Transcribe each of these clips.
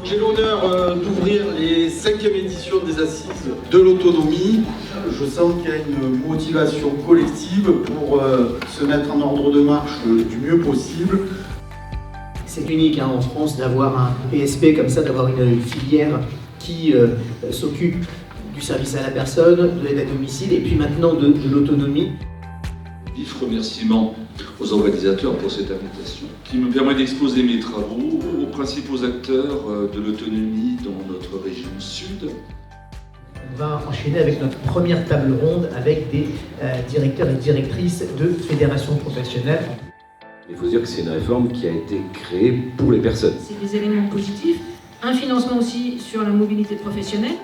J'ai l'honneur d'ouvrir les 5e éditions des Assises de l'autonomie. Je sens qu'il y a une motivation collective pour se mettre en ordre de marche du mieux possible. C'est unique en France d'avoir un PSP comme ça, d'avoir une filière qui s'occupe du service à la personne, de l'aide à domicile et puis maintenant de l'autonomie. Vif remerciement aux organisateurs pour cette invitation qui me permet d'exposer mes travaux aux principaux acteurs de l'autonomie dans notre région sud. On va enchaîner avec notre première table ronde avec des directeurs et directrices de fédérations professionnelles. Il faut dire que c'est une réforme qui a été créée pour les personnes. C'est des éléments positifs, un financement aussi sur la mobilité professionnelle.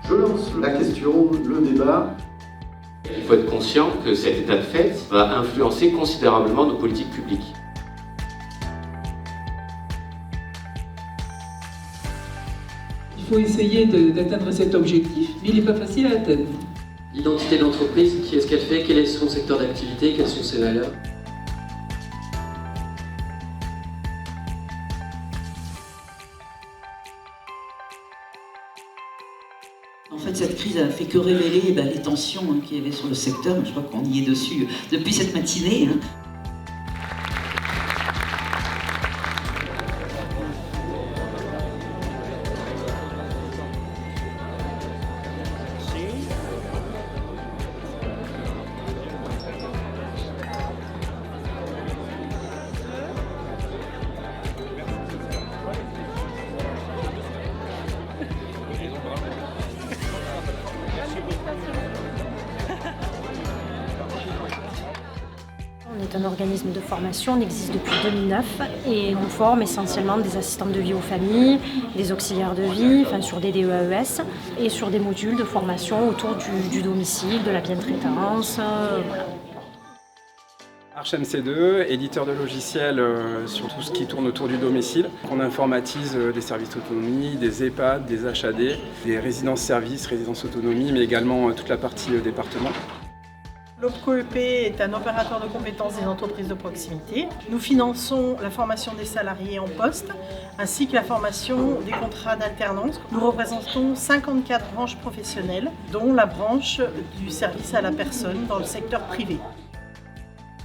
Je lance la question, le débat. Il faut être conscient que cet état de fait va influencer considérablement nos politiques publiques. Il faut essayer d'atteindre cet objectif, mais il n'est pas facile à atteindre. L'identité de l'entreprise, qui est-ce qu'elle fait, quel est son secteur d'activité, quelles sont ses valeurs. En fait, cette crise a fait que révéler les tensions qu'il y avait sur le secteur. Je crois qu'on y est dessus depuis cette matinée. On est un organisme de formation, on existe depuis 2009 et on forme essentiellement des assistantes de vie aux familles, des auxiliaires de vie, sur des DEAES et sur des modules de formation autour du domicile, de la bientraitance. Voilà. ArchMC2, éditeur de logiciels sur tout ce qui tourne autour du domicile. On informatise des services d'autonomie, des EHPAD, des HAD, des résidences-services, résidences autonomie, mais également toute la partie département. L'OPCO-EP est un opérateur de compétences des entreprises de proximité. Nous finançons la formation des salariés en poste ainsi que la formation des contrats d'alternance. Nous représentons 54 branches professionnelles, dont la branche du service à la personne dans le secteur privé.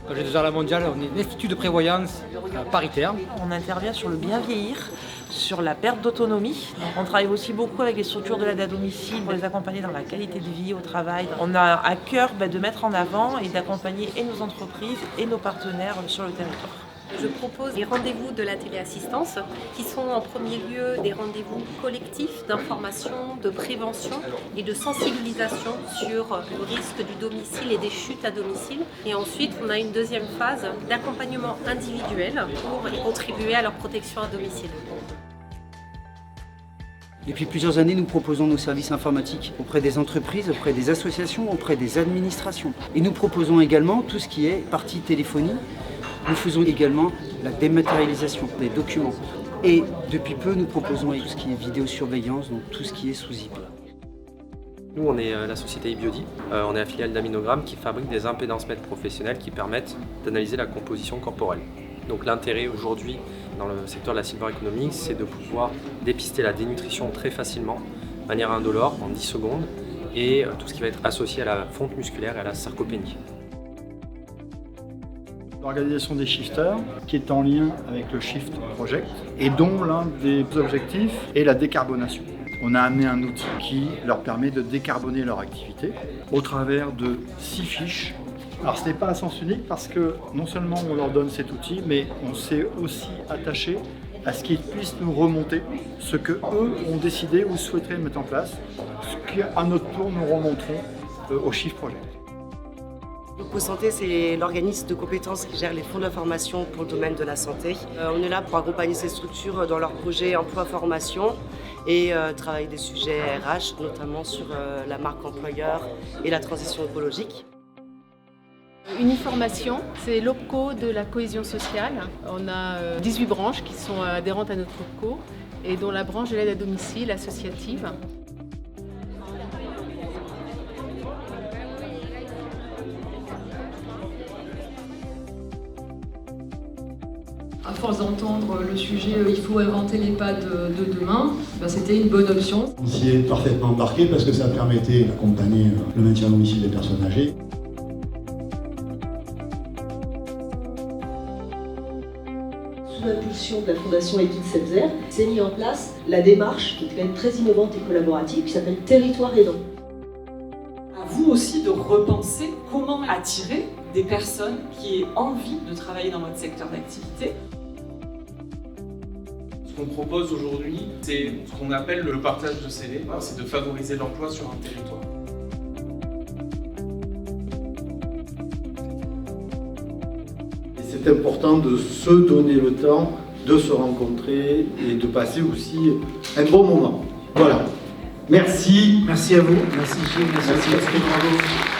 Quand j'ai déjà la mondiale, on est un institut de prévoyance paritaire. On intervient sur le bien vieillir, sur la perte d'autonomie. On travaille aussi beaucoup avec les structures de l'aide à domicile pour les accompagner dans la qualité de vie au travail. On a à cœur de mettre en avant et d'accompagner et nos entreprises et nos partenaires sur le territoire. Je propose des rendez-vous de la téléassistance qui sont en premier lieu des rendez-vous collectifs d'information, de prévention et de sensibilisation sur le risque du domicile et des chutes à domicile. Et ensuite, on a une deuxième phase d'accompagnement individuel pour y contribuer à leur protection à domicile. Depuis plusieurs années, nous proposons nos services informatiques auprès des entreprises, auprès des associations, auprès des administrations. Et nous proposons également tout ce qui est partie téléphonie. Nous faisons également la dématérialisation des documents. Et depuis peu, nous proposons tout ce qui est vidéosurveillance, donc tout ce qui est sous IP. Nous, on est la société eBiody. On est la filiale d'Aminogramme qui fabrique des impédancemètres professionnels qui permettent d'analyser la composition corporelle. Donc l'intérêt aujourd'hui dans le secteur de la silver economy, c'est de pouvoir dépister la dénutrition très facilement, de manière indolore, en 10 secondes, et tout ce qui va être associé à la fonte musculaire et à la sarcopénie. L'organisation des shifters, qui est en lien avec le Shift Project, et dont l'un des objectifs est la décarbonation. On a amené un outil qui leur permet de décarboner leur activité au travers de 6 fiches. Alors ce n'est pas à sens unique parce que non seulement on leur donne cet outil, mais on s'est aussi attaché à ce qu'ils puissent nous remonter ce qu'eux ont décidé ou souhaiteraient mettre en place, ce qu'à notre tour nous remonterons au Shift Project. Loco Santé, c'est l'organisme de compétences qui gère les fonds d'information pour le domaine de la santé. On est là pour accompagner ces structures dans leurs projets emploi-formation et travailler des sujets RH, notamment sur la marque employeur et la transition écologique. Uniformation, c'est l'OPCO de la cohésion sociale. On a 18 branches qui sont adhérentes à notre OPCO et dont la branche de l'aide à domicile associative. À force d'entendre le sujet « il faut inventer l'EHPAD de demain », c'était une bonne option. On s'y est parfaitement embarqué parce que ça permettait d'accompagner le maintien à domicile des personnes âgées. Sous l'impulsion de la Fondation Edith Setzer, s'est mis en place la démarche qui est quand même très innovante et collaborative qui s'appelle Territoire aidant. À vous aussi de repenser comment attirer des personnes qui aient envie de travailler dans votre secteur d'activité. Ce qu'on propose aujourd'hui, c'est ce qu'on appelle le partage de CV, c'est de favoriser l'emploi sur un territoire. C'est important de se donner le temps de se rencontrer et de passer aussi un bon moment. Voilà. Merci. Merci à vous. Merci Gilles. Merci. Bravo.